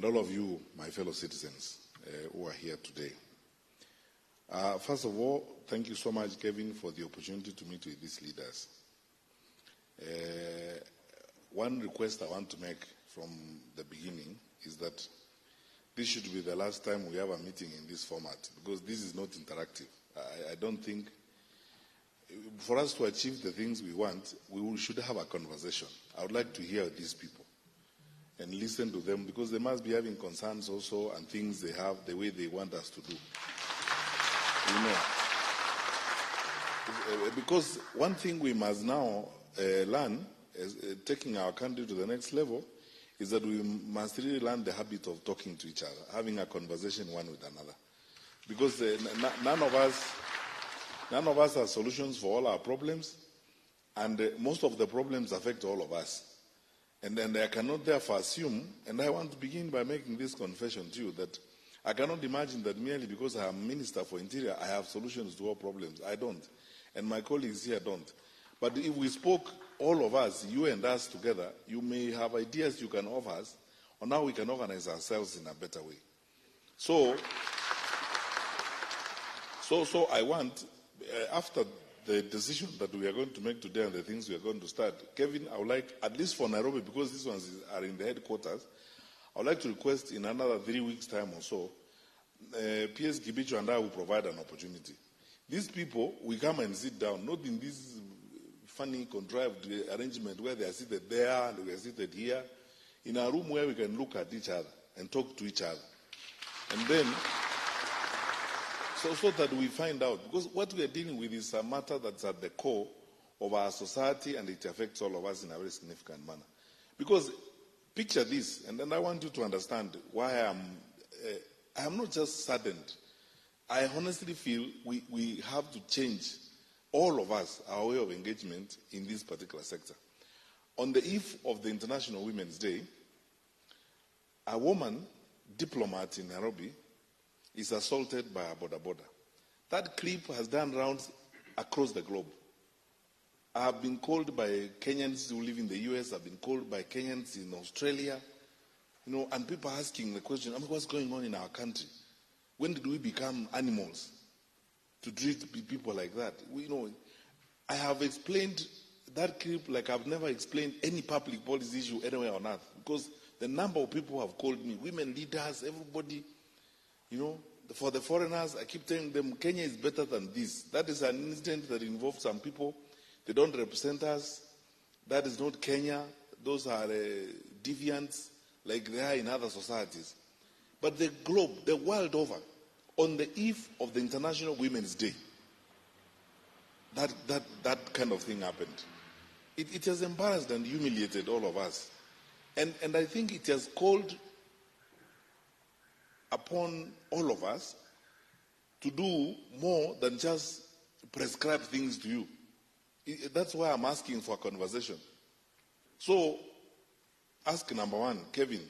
and all of you, my fellow citizens who are here today. First of all, thank you so much, Kevin, for the opportunity to meet with these leaders. One request I want to make from the beginning is that this should be the last time we have a meeting in this format, because this is not interactive. I don't think, for us to achieve the things we want, we should have a conversation. I would like to hear these people and listen to them, because they must be having concerns also and things they have the way they want us to do. You know, because one thing we must now learn, taking our country to the next level, is that we must really learn the habit of talking to each other, having a conversation one with another. Because none of us have solutions for all our problems, and most of the problems affect all of us. And then I cannot therefore assume, and I want to begin by making this confession to you, that I cannot imagine that merely because I am Minister for Interior, I have solutions to all problems. I don't. And my colleagues here don't. But if we spoke, all of us, you and us together, you may have ideas you can offer us on how we can organize ourselves in a better way. So I want, after the decision that we are going to make today and the things we are going to start, Kevin, I would like, at least for Nairobi, because these ones are in the headquarters, I would like to request in another 3 weeks' time or so, PS Kibicho and I will provide an opportunity. These people, we come and sit down, not in this funny, contrived arrangement where they are seated there and we are seated here, in a room where we can look at each other and talk to each other. And then, so that we find out, because what we are dealing with is a matter that's at the core of our society, and it affects all of us in a very significant manner. Because picture this, and then I want you to understand why I am not just saddened. I honestly feel we have to change, all of us, our way of engagement in this particular sector. On the eve of the International Women's Day, a woman diplomat in Nairobi is assaulted by a Bodaboda. That clip has done rounds across the globe. I have been called by Kenyans who live in the US, I've been called by Kenyans in Australia, you know, and people asking the question, what's going on in our country? When did we become animals to treat people like that? I have explained that clip like I've never explained any public policy issue anywhere on earth, because the number of people who have called me, women leaders, everybody, for the foreigners, I keep telling them, Kenya is better than this. That is an incident that involves some people. They don't represent us. That is not Kenya. Those are deviants like they are in other societies. But the globe, the world over, on the eve of the International Women's Day, that kind of thing happened. It has embarrassed and humiliated all of us. And I think it has called upon all of us to do more than just prescribe things to you. That's why I'm asking for a conversation. So, ask number one, Kevin,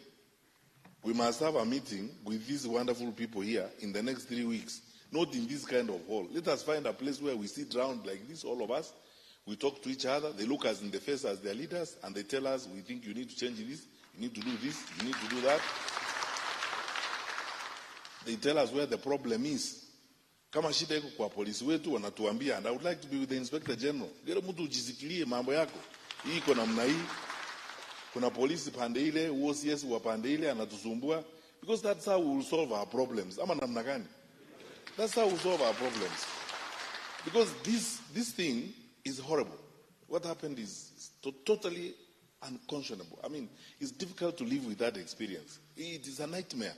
we must have a meeting with these wonderful people here in the next 3 weeks, not in this kind of hall. Let us find a place where we sit around like this, all of us. We talk to each other. They look us in the face as their leaders, and they tell us, we think you need to change this, you need to do this, you need to do that. They tell us where the problem is. Kama shida iko kwa polisi wetu wanatuambia, and I would like to be with the Inspector General. Gero mtu ujisikilie mambo yako. Hii iko namna hii. Kuna polisi pande ile, OCS wa pande ile anatusumbua, because that's how we will solve our problems. Ama namna gani? That's how we solve our problems. Because this thing is horrible. What happened is totally unconscionable. I mean, it's difficult to live with that experience. It is a nightmare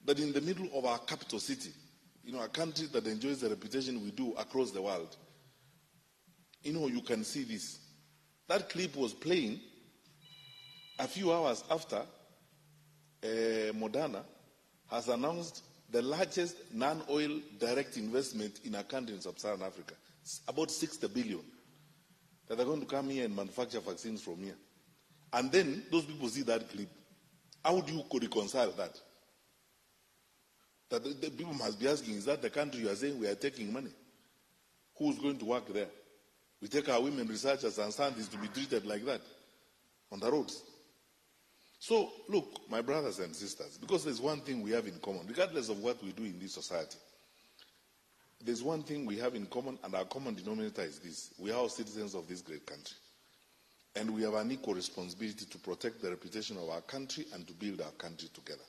that in the middle of our capital city, a country that enjoys the reputation we do across the world, you can see this. That clip was playing a few hours after Moderna has announced the largest non-oil direct investment in a country in sub-Saharan Africa. It's about 60 billion that are going to come here and manufacture vaccines from here. And then those people see that clip. How do you reconcile that? That the people must be asking, is that the country you are saying we are taking money? Who's going to work there? We take our women researchers and scientists to be treated like that on the roads. So, look, my brothers and sisters, because there's one thing we have in common, regardless of what we do in this society, there's one thing we have in common, and our common denominator is this. We are all citizens of this great country. And we have an equal responsibility to protect the reputation of our country and to build our country together.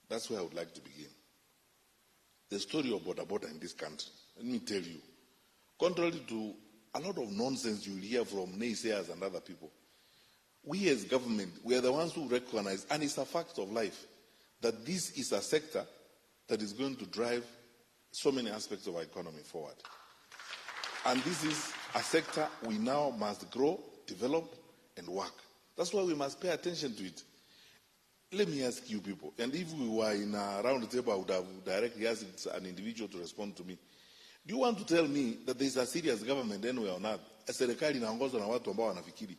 That's where I would like to begin. The story of Bodaboda in this country, let me tell you, contrary to a lot of nonsense you'll hear from naysayers and other people, we as government, we are the ones who recognize, and it's a fact of life, that this is a sector that is going to drive so many aspects of our economy forward. And this is a sector we now must grow, develop, and work. That's why we must pay attention to it. Let me ask you people, and if we were in a round table, I would have directly asked an individual to respond to me. Do you want to tell me that there is a serious government anywhere on earth, serikali inaongozwa na watu ambao wanafikiri,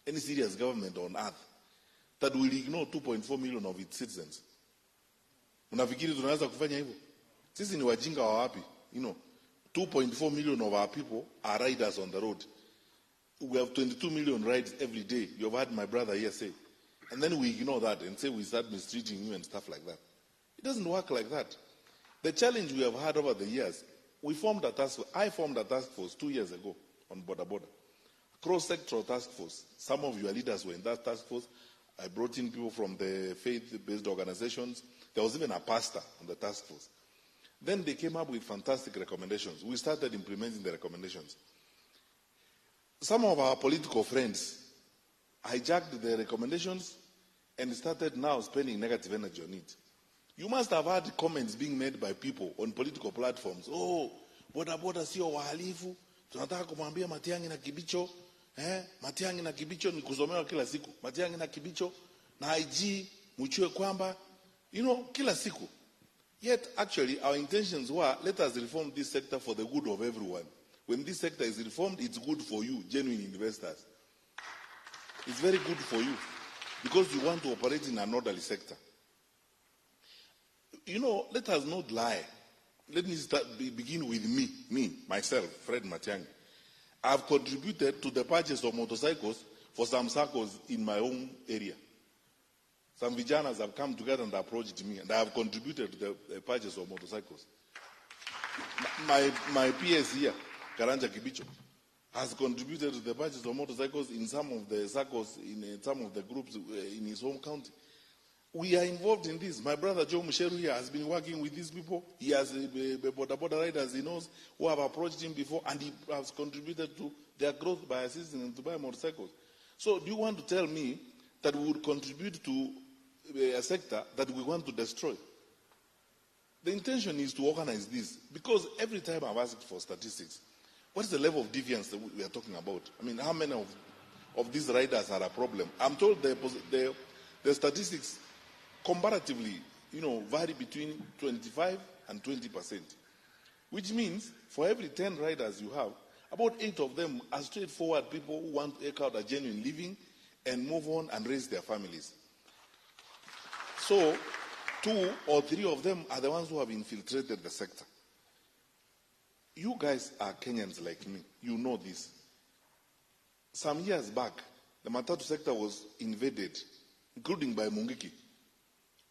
any serious government on earth that will ignore 2.4 million of its citizens? Unafikiri tunaweza kufanya hivyo? Sisi ni wajinga wa wapi? 2.4 million of our people are riders on the road. We have 22 million rides every day. You have heard my brother here say. And then we ignore that and say we start mistreating you and stuff like that. It doesn't work like that. The challenge we have had over the years, I formed a task force 2 years ago on Bodaboda. Cross-sectoral task force. Some of your leaders were in that task force. I brought in people from the faith-based organizations. There was even a pastor on the task force. Then they came up with fantastic recommendations. We started implementing the recommendations. Some of our political friends hijacked the recommendations and started now spending negative energy on it. You must have heard comments being made by people on political platforms. Oh, Bodaboda sio wahalifu. Tunataka kumwambia Matiang'i na Kibicho. Matiang'i na Kibicho ni kuzomewa kila siku. Matiang'i na Kibicho na IG mchue kwamba, kila siku. Yet, actually, our intentions were, let us reform this sector for the good of everyone. When this sector is reformed, it's good for you, genuine investors. It's very good for you because you want to operate in an orderly sector. Let us not lie. Let me begin with me, myself, Fred Matiang'i. I've contributed to the purchase of motorcycles for some circles in my own area. Some vijanas have come together and approached me, and I have contributed to the purchase of motorcycles. My PS here, Karanja Kibicho, has contributed to the purchase of motorcycles in some of the circles, in some of the groups in his home county. We are involved in this. My brother Joe Musheru here has been working with these people. He has Bodaboda riders he knows who have approached him before, and he has contributed to their growth by assisting them to buy motorcycles. So do you want to tell me that we would contribute to a sector that we want to destroy? The intention is to organize this, because every time I've asked for statistics, what is the level of deviance that we are talking about? I mean, how many of these riders are a problem? I'm told the statistics comparatively, vary between 25 and 20%, which means for every 10 riders you have, about 8 of them are straightforward people who want to eke out a genuine living and move on and raise their families. So 2 or 3 of them are the ones who have infiltrated the sector. You guys are Kenyans like me. You know this. Some years back, the Matatu sector was invaded, including by Mungiki.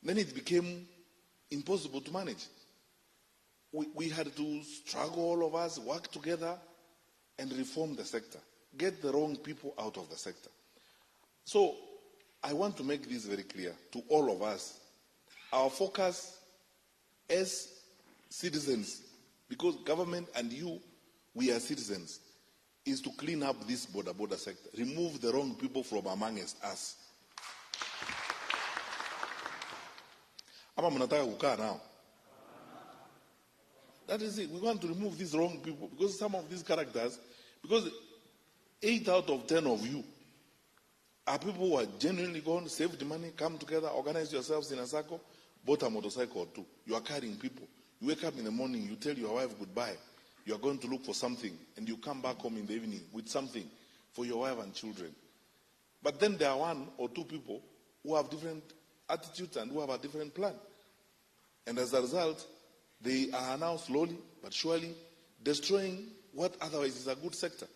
Then it became impossible to manage. We had to struggle, all of us, work together and reform the sector. Get the wrong people out of the sector. So I want to make this very clear to all of us. Our focus as citizens, because government and you, we are citizens, is to clean up this Bodaboda sector. Remove the wrong people from amongst us. Ama mnataka kukaa now? That is it. We want to remove these wrong people, because some of these characters, because 8 out of 10 of you are people who are genuinely gone, saved money, come together, organize yourselves in a circle, bought a motorcycle or 2. You are carrying people. You wake up in the morning, you tell your wife goodbye. You are going to look for something, and you come back home in the evening with something for your wife and children. But then there are 1 or 2 people who have different attitudes and who have a different plan. And as a result, they are now slowly but surely destroying what otherwise is a good sector.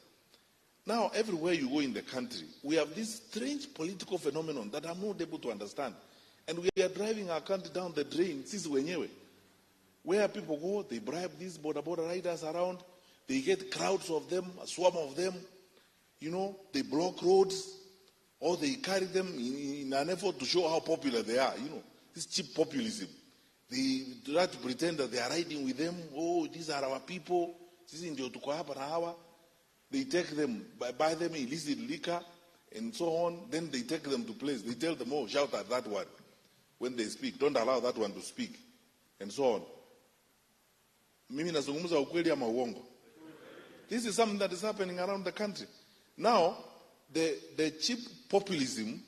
Now, everywhere you go in the country, we have this strange political phenomenon that I'm not able to understand. And we are driving our country down the drain, sisi wenyewe. Where people go, they bribe these Bodaboda riders around, they get crowds of them, a swarm of them, they block roads, or they carry them in an effort to show how popular they are, this cheap populism. They try to pretend that they are riding with them. Oh, these are our people. They take them, buy them illicit liquor, and so on. Then they take them to place. They tell them, oh, shout at that one when they speak. Don't allow that one to speak, and so on. Mimi nazungumza ukweli ama uongo? This is something that is happening around the country. Now, the cheap populism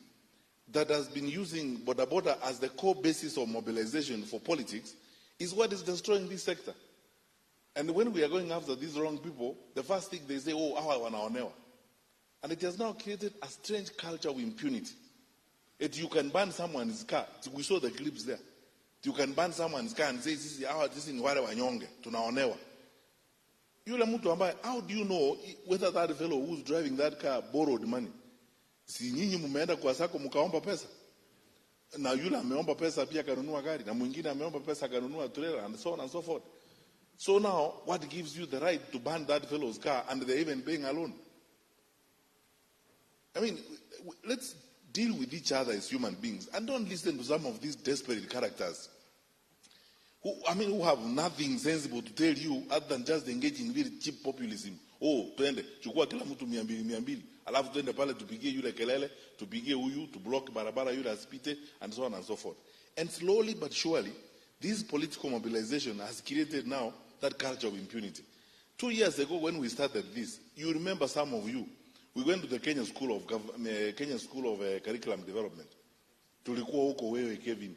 that has been using Bodaboda as the core basis of mobilization for politics is what is destroying this sector. And when we are going after these wrong people, the first thing they say, oh, awa wanaonewa. And it has now created a strange culture of impunity. You can ban someone's car. We saw the clips there. You can ban someone's car and say, this is wale wanyonge, tunaonewa. Yule mtu ambaye, how do you know whether that fellow who's driving that car borrowed money? Si nyinyi mumeenda kwa sako mkaomba pesa? Na yule ameomba pesa pia kanunua gari, na mwingine ameomba pesa kanunua trailer, and so on and so forth. So now, what gives you the right to ban that fellow's car and they're even paying a loan? I mean, let's deal with each other as human beings and don't listen to some of these desperate characters who have nothing sensible to tell you other than just engaging in very cheap populism. Oh, twende, chukua kila mtu 200, alafu twende pale tupigie yule kelele, tupigie huyu, to block barabara yule asipite, and so on and so forth. And slowly but surely, this political mobilization has created now that culture of impunity. 2 years ago when we started this, you remember some of you, we went to the Kenya School of Curriculum Development. Tulikuwa huko wewe Kevin.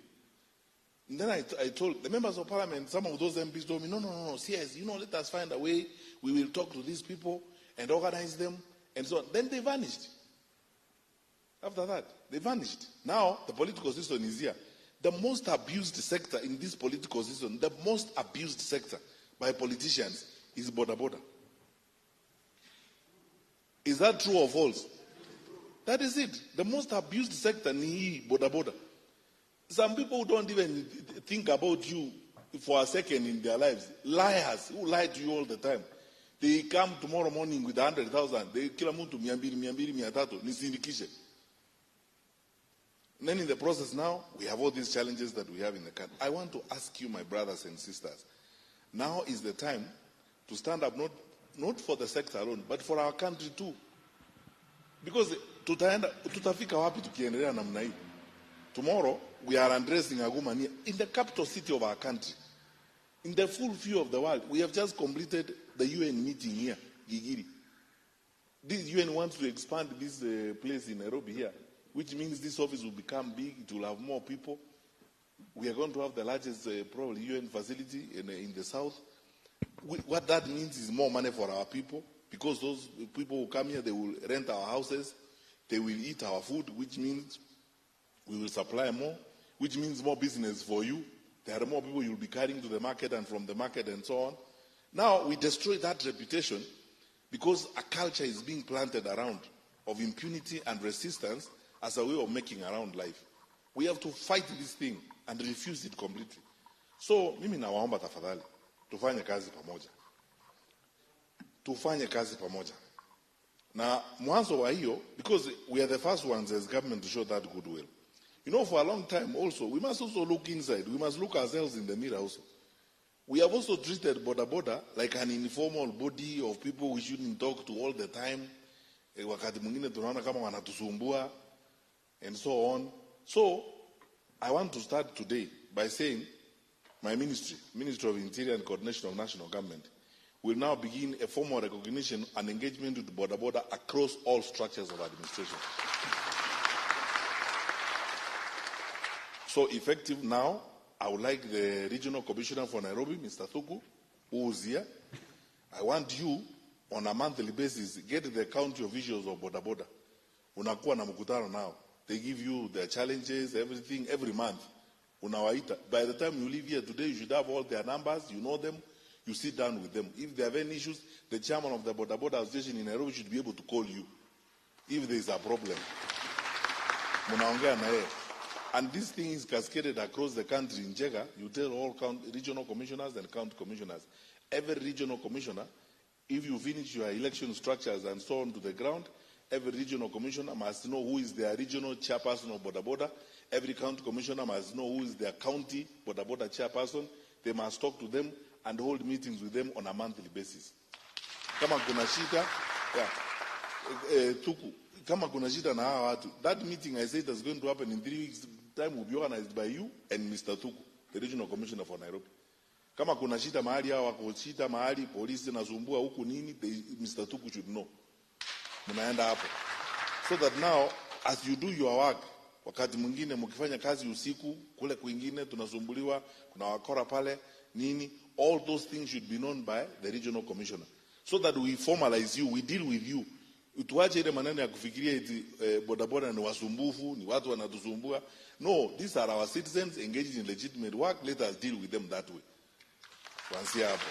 And then I told the members of parliament, some of those MPs told me, no, CS, let us find a way. We will talk to these people and organize them and so on. Then they vanished. After that, they vanished. Now the political system is here. The most abused sector in this political system, the most abused sector by politicians is Bodaboda. Is that true or false? That is it. The most abused sector ni Bodaboda. Some people who don't even think about you for a second in their lives, liars who lie to you all the time. They come tomorrow morning with 100,000. They kill mtu 200, nisindikishe. And then in the process now, we have all these challenges that we have in the country. I want to ask you, my brothers and sisters, now is the time to stand up, not for the sector alone, but for our country too. Because tutafika wapi tukiendelea namna hii? Tomorrow, we are undressing Agumania in the capital city of our country. In the full view of the world, we have just completed the UN meeting here, Gigiri. This UN wants to expand this place in Nairobi here, which means this office will become big, it will have more people. We are going to have the largest probably UN facility in the south. What that means is more money for our people, because those people who come here, they will rent our houses, they will eat our food, which means we will supply more, which means more business for you. There are more people you'll be carrying to the market and from the market and so on. Now we destroy that reputation because a culture is being planted around of impunity and resistance as a way of making around life. We have to fight this thing and refuse it completely. So mimi nawaomba tafadhali tufanye kazi pamoja. Tufanye kazi pamoja. Na mwanzo wa hiyo, because we are the first ones as government to show that goodwill. For a long time also, we must also look inside. We must look ourselves in the mirror also. We have also treated Bodaboda like an informal body of people we shouldn't talk to all the time. Wakati mwingine tunaona kama wanatusumbua and so on. So, I want to start today by saying my ministry, Ministry of Interior and Coordination of National Government, will now begin a formal recognition and engagement with Bodaboda across all structures of administration. So effective now, I would like the Regional Commissioner for Nairobi, Mr. Thuku, who is here. I want you, on a monthly basis, get the county officials of Bodaboda. Unakuwa na mkutano now. They give you their challenges, everything, every month. Unawaita. By the time you leave here today, you should have all their numbers, you know them. You sit down with them. If they have any issues, the chairman of the Bodaboda Association in Nairobi should be able to call you if there is a problem. Munaongea na yeye. And this thing is cascaded across the country. In Jega, you tell all regional commissioners and county commissioners. Every regional commissioner, if you finish your election structures and so on to the ground, every regional commissioner must know who is their regional chairperson of Bodaboda. Every county commissioner must know who is their county Bodaboda chairperson. They must talk to them and hold meetings with them on a monthly basis. Kama kuna shida, tuku. Kama kuna shida na hawa watu. That meeting I said is going to happen in 3 weeks' time will be organized by you and Mr. Tuku, the regional commissioner for Nairobi. Kama kuna shida mahali hawa wako shida mahali polisi nasumbua huku nini, Mr. Tuku should know. Munaenda hapo. So that now as you do your work, wakati mwingine mkifanya kazi usiku kule kwingine tunasumbuliwa, kuna wakora pale nini, all those things should be known by the regional commissioner. So that we formalize you, we deal with you. Utuache ile maneno ya kufikiria eti bodaboda ni wasumbufu, ni watu wanatusumbua. No, these are our citizens engaged in legitimate work. Let us deal with them that way. Kuanzia hapo.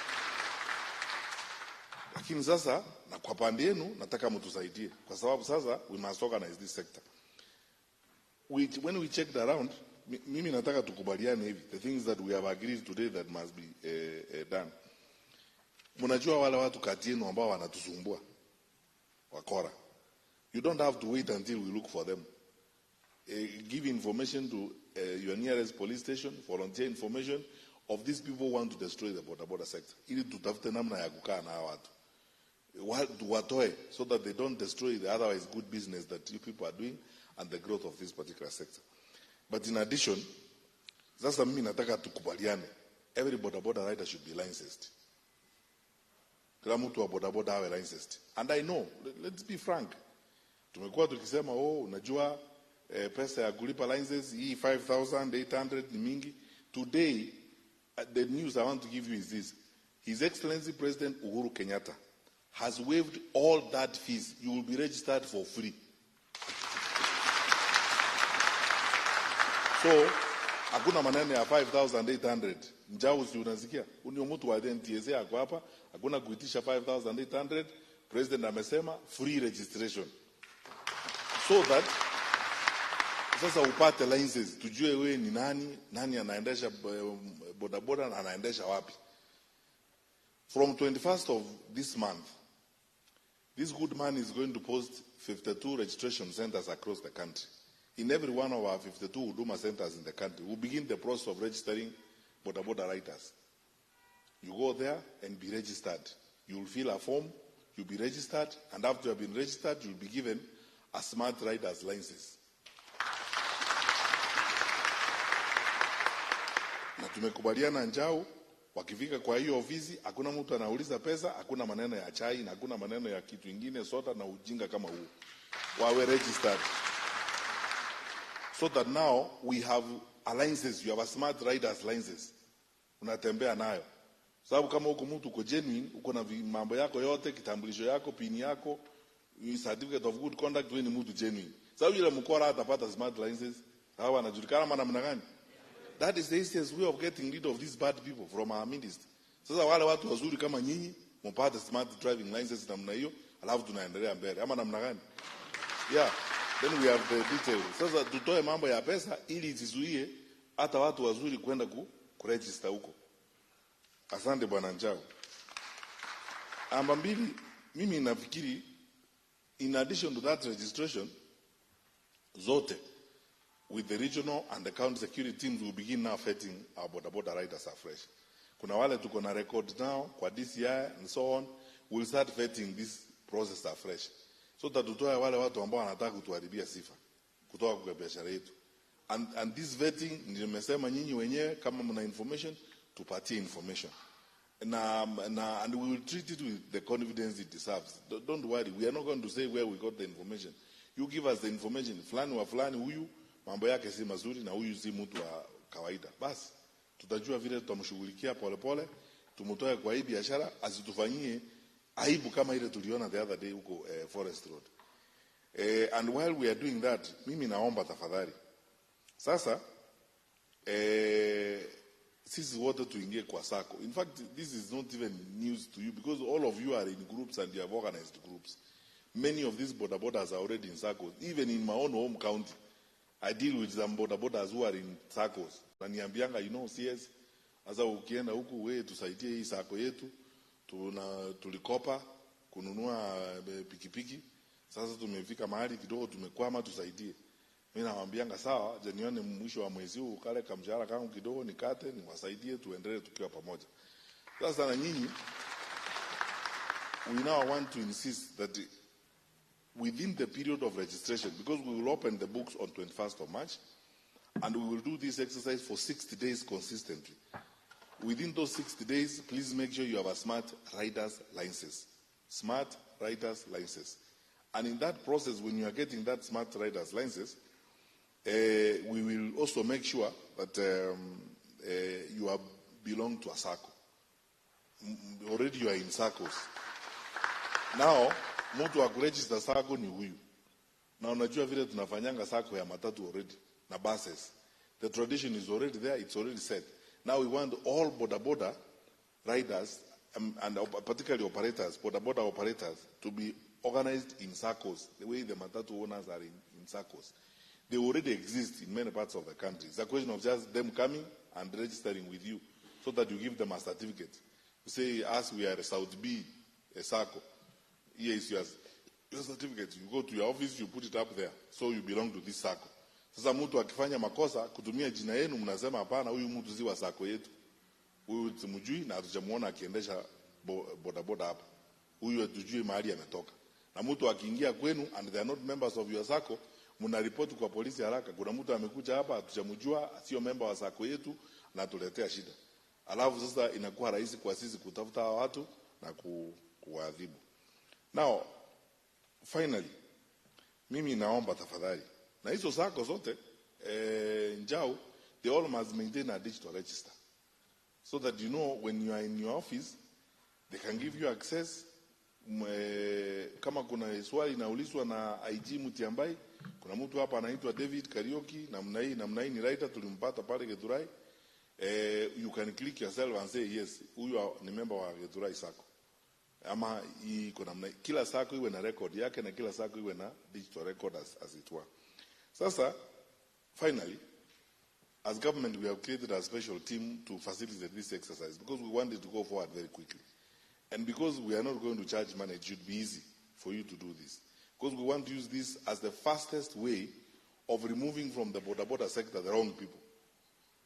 Lakini sasa na kwa pande yenu nataka mtusaidie kwa sababu sasa we must organize this sector. When we checked around, mimi nataka tukubaliane hivi, the things that we have agreed today that must be done. Mnajua wale watu kati yenu ambao wanatusumbua wakora. You don't have to wait until we look for them. Give information to your nearest police station, volunteer information of these people who want to destroy the Bodaboda sector. Ili tutafute namna ya kukaa na watu. Watoe so that they don't destroy the otherwise good business that you people are doing and the growth of this particular sector. But in addition, sasa mimi nataka tukubaliane. Every Bodaboda rider should be licensed. Kila mtu wa bodaboda awe licensed. And I know, let's be frank. Tumekuwa tukisema unajua pesa ya kulipa licenses hii 5,800 ni mingi. Today, the news I want to give you is this. His Excellency President Uhuru Kenyatta has waived all that fees. You will be registered for free. So, hakuna maneno ya 5,800. Njau si unasikia. Unio mtu wa NTSA ako hapa, hakuna kuitisha 5,800. President amesema free registration. So that sasa upate licenses, tujue wewe ni nani anaendesha bodaboda na anaendesha wapi. From 21st of this month, this good man is going to post 52 registration centers across the country. In every one of our 52 Huduma centers in the country, we'll begin the process of registering Bodaboda riders. You go there and be registered. You'll fill a form, you'll be registered, and after you have been registered, you'll be given a smart rider's license. Na tumekubaliana Njau, wakifika kwa hiyo ofisi, hakuna mtu anauliza pesa, hakuna maneno ya chai, na hakuna maneno ya kitu ingine, sota na ujinga kama huu. Wawe registered. So that now we have a license, you have a smart rider's license. Unatembea nayo. Sababu kama uko mtu uko genuine, uko na mambo yako yote, kitambulisho yako, pin yako, certificate of good conduct, wewe ni mtu genuine. Sababu yule mkora atapata smart license, hawa anajulikana namna gani? That is the easiest way of getting rid of these bad people from our midst. Sasa wale watu wazuri kama nyinyi, mpate smart driving license namna hiyo, alafu tunaendelea mbele. Ama namna gani? Yeah. Then we have the details. Sasa tutoe mambo ya pesa ili isizuie hata watu wazuri kwenda kuregister huko. Asante bwana Njau. Namba mbili, mimi nafikiri in addition to that registration zote with the regional and the county security teams will begin now vetting our bodaboda riders afresh. Kuna wale tuko na record now kwa DCI and so on. We'll start vetting this process afresh. So that tutoe wale watu ambao wanataka kutuharibia sifa kutoka kwa biashara yetu. And this vetting nimesema nyinyi wenyewe kama mna information tupatie information. And we will treat it with the confidence it deserves. Don't worry, we are not going to say where we got the information. You give us the information, fulani wa fulani huyu mambo yake si mazuri na huyu si mtu wa kawaida. Basi tutajua vile tutamshughulikia polepole, tumutoe kwa hii biashara asitufanyie aibu kama ile tuliona the other day huko Forest Road. And while we are doing that, mimi naomba tafadhali. Sasa sisi wote tuingie kwa sako. In fact, this is not even news to you because all of you are in groups and you have organized groups. Many of these bodabodas are already in circles. Even in my own home county, I deal with some bodabodas who are in circles. Na niambianga, you know, CS, asa ukienda huku we tusaidie hii sako yetu, tulikopa kununua pikipiki. Sasa tumefika mahali kidogo tumekwama, tusaidie. Mimi nawaambianga sawa, je nione mwisho wa mwezi huu kale kamshahara kangu kidogo nikate niwasaidie tuendelee tukiwa pamoja. Sasa na nyinyi, we now want to insist that within the period of registration, because we will open the books on 21st of March, and we will do this exercise for 60 days consistently. Within those 60 days, please make sure you have a smart rider's license. Smart rider's license. And in that process, when you are getting that smart rider's license, we will also make sure that you belong to a SACCO. Already you are in SACCOs. Now, mtu wa kuregister SACCO ni huyu. Na unajua vile tunafanyanga SACCO ya matatu already, na buses. The tradition is already there, it's already set. Now we want all bodaboda riders, and particularly operators, bodaboda operators, to be organized in SACCOs, the way the matatu owners are in SACCOs. They already exist in many parts of the country. It's a question of just them coming and registering with you so that you give them a certificate. You say, as we are a South B, a SACCO, here is your certificate. You go to your office, you put it up there, so you belong to this SACCO. Sasa mtu akifanya makosa, kutumia jina yenu, mnasema hapana, huyu mtu si wa SACCO yetu. Huyu tumjui na hatujamuona akiendesha bodaboda hapa. Huyu hatujui mahali ametoka. Na mtu akiingia kwenu and they are not members of your SACCO, mnaripoti kwa polisi haraka. Kuna mtu amekuja hapa hatujamjua, sio member wa SACCO yetu na tuletea shida. Alafu sasa inakuwa rahisi kwa sisi kutafuta watu na kuadhibu. Now, finally, mimi naomba tafadhali. Na hizo SACCO zote, njao, they all must maintain a digital register. So that you know when you are in your office, they can give you access. Kama kuna swali inaulizwa na IG Matiang'i, kuna mtu hapa anaitwa David Karioki, namna hii ni writer tulimpata pale Githurai. You can click yourself and say yes, huyu ni member wa Githurai SACCO. Ama iko namna kila SACCO iwe na record yake na kila SACCO iwe na digital record as it were. Sasa finally, as government we have created a special team to facilitate this exercise because we want it to go forward very quickly. And because we are not going to charge money, it should be easy for you to do this. Because we want to use this as the fastest way of removing from the bodaboda sector the wrong people.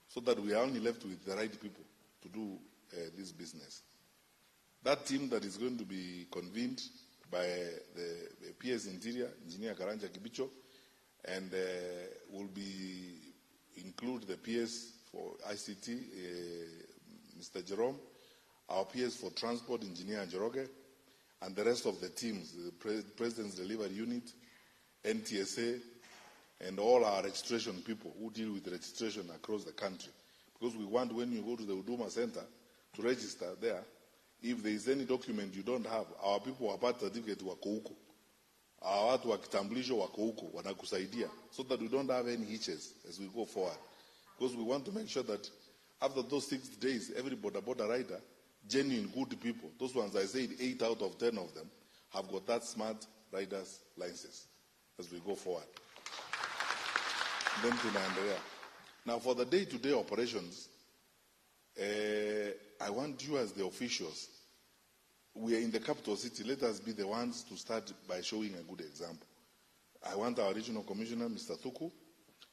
So that we are only left with the right people to do this business. That team that is going to be convened by the PS Interior, Engineer Karanja Kibicho, and will include the PS for ICT, Mr. Jerome, our PS for Transport, Engineer Njoroge, and the rest of the teams, the President's Delivery Unit, NTSA, and all our registration people who deal with registration across the country. Because we want, when you go to the Huduma Center to register there, if there is any document you don't have, our people wa birth certificate wako huko. Our watu wa kitambulisho wako huko, wanakusaidia, so that we don't have any hitches as we go forward. Because we want to make sure that after those 6 days, every bodaboda rider, genuine good people, those ones I said 8 out of 10 of them, have got that smart rider's license as we go forward. Then tunaendelea. Now for the day-to-day operations, I want you as the officials, we are in the capital city, let us be the ones to start by showing a good example. I want our regional commissioner, Mr. Thuku,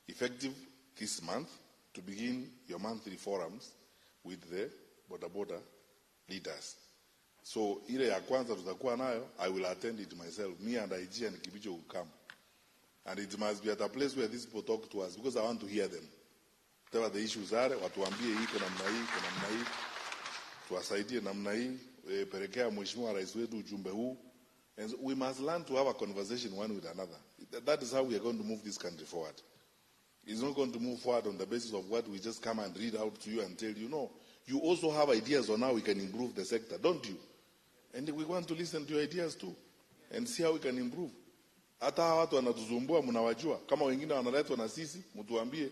effective this month, to begin your monthly forums with the bodaboda leaders. So ile ya kwanza tutakuwa nayo, I will attend it myself. Me and IG and Kibicho will come. And it must be at a place where these people talk to us, because I want to hear them. Whatever the issues are, watuambie hii kuna namna hii, tuwasaidie namna hii, pelekea mheshimiwa rais wetu ujumbe huu. And we must learn to have a conversation one with another. That is how we are going to move this country forward. It's not going to move forward on the basis of what we just come and read out to you and tell you. No, you also have ideas on how we can improve the sector, don't you? And we want to listen to your ideas too and see how we can improve. Hata watu wanatuzumbua mnawajua. Kama wengine wanaletwa na sisi, mtuambie.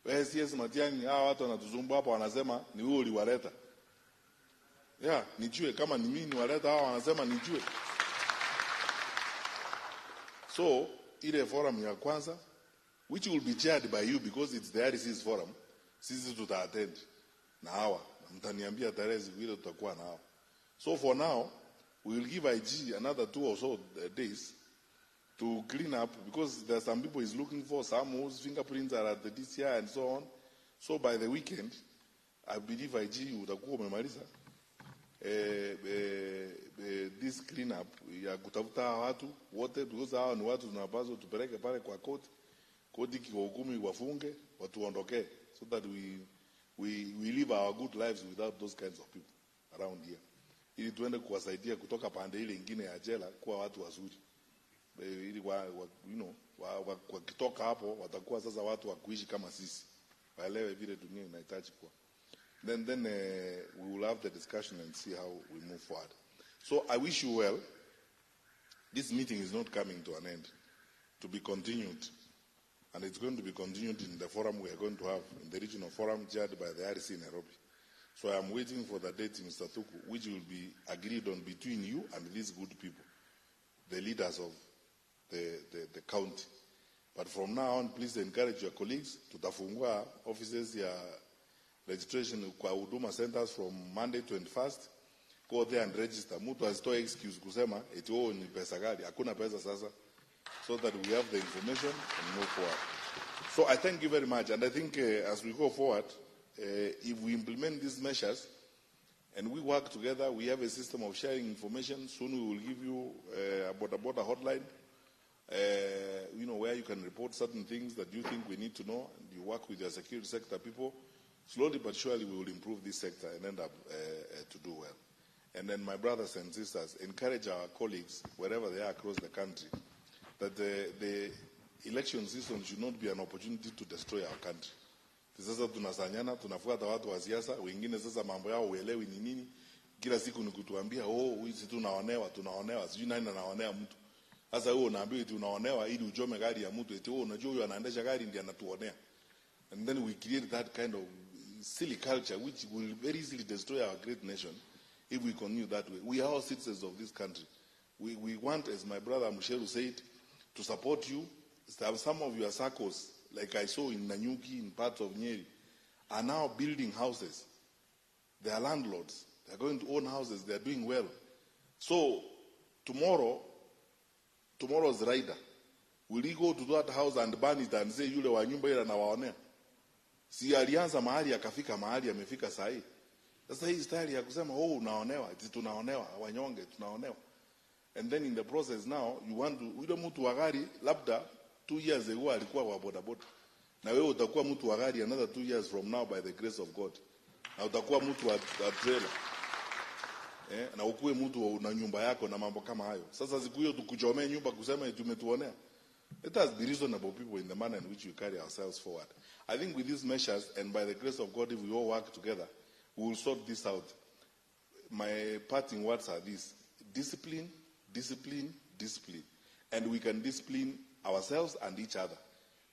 Yes, Matiang'i, hawa watu wanatusumbua hapa wanasema ni wewe uliwaleta. Yeah, nijue kama ni mimi niwaleta hawa wanasema nijue. So, ile forum ya kwanza, which will be chaired by you because it's the RC's forum, sisi tuta-attend na hawa. Mtaniambia tarehe vile tutakuwa na hawa. So for now, we will give IG another 2 or so days to clean up, because there are some people he's looking for, some whose fingerprints are at the DCI and so on. So by the weekend, I believe IG utakuwa umemaliza this clean up ya kutafuta watu wote, because hao ni watu tunapaswa tupeleke pale kwa koti kihukumu wafunge watu waondoke, so that we live our good lives without those kinds of people around here, ili tuende kuwasaidia kutoka pande ile nyingine ya jela kuwa watu wazuri, ili wakitoka hapo watakuwa sasa watu wa kuishi kama sisi, waelewe vile dunia inahitaji kuwa. Then we will have the discussion and see how we move forward. So I wish you well. This meeting is not coming to an end, to be continued, and it's going to be continued in the forum we are going to have, in the regional forum chaired by the RC in Nairobi. So I am waiting for the date, Mr. Thuku, which will be agreed on between you and these good people, the leaders of the county. But from now on, please encourage your colleagues to tafungua offices ya registration kwa huduma centers from Monday 21st. Go there and register. Mtu asitoe excuse kusema eti ni pesa gani. Hakuna pesa sasa. So that we have the information and move forward. So I thank you very much, and I think as we go forward, if we implement these measures and we work together, we have a system of sharing information. Soon we will give you a Bodaboda hotline, where you can report certain things that you think we need to know, and you work with your security sector people. Slowly but surely we will improve this sector and end up to do well. And then my brothers and sisters, encourage our colleagues, wherever they are across the country, that the election season should not be an opportunity to destroy our country. Sasa tunasanyana, tunafuata watu wa siasa, wengine sasa mambo yao uelewi ni nini. Kila siku ni kutuambia, sisi tunaonewa, sijui nani anaonea mtu. Sasa wewe unaambiwa eti unaonewa ili uchome gari ya mtu, eti unajua huyo anaendesha gari ndiye anatuonea. And then we create that kind of silly culture which will very easily destroy our great nation if we continue that way. We are all citizens of this country. We want, as my brother Musheru said, to support you. Some of your circles, like I saw in Nanyuki, in parts of Nyeri, are now building houses. They are landlords. They are going to own houses. They are doing well. So tomorrow's rider, will he go to that house and burn it and say yule wa nyumba ile anawaonea? Si alianza mahali akafika mahali amefika sahi. Sasa hii style ya kusema unaonewa, tunaonewa, wanyonge tunaonewa. And then in the process now you want to, yule mtu wa gari labda 2 years ago alikuwa wa bodaboda, na wewe utakuwa mtu wa gari another 2 years from now by the grace of God, na utakuwa mtu wa trailer, na ukue mtu na nyumba yako na mambo kama hayo. Sasa siku hiyo tukuchomea nyumba kusema tumetuonea. Let us be reasonable people in the manner in which we carry ourselves forward. I think with these measures, and by the grace of God, if we all work together, we will sort this out. My parting words are these: discipline, discipline, discipline. And we can discipline ourselves and each other.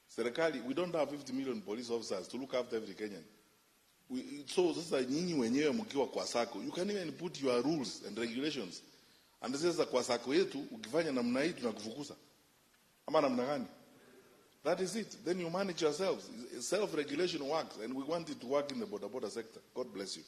Serikali, we don't have 50 million police officers to look after every Kenyan. So sasa nyinyi wenyewe mkiwa kwa sako, you can even put your rules and regulations. And sasa kwa sako yetu, ukifanya namna hii tunakufukuza. Ama namna gani? That is it. Then you manage yourselves. Self-regulation works, and we want it to work in the Bodaboda sector. God bless you.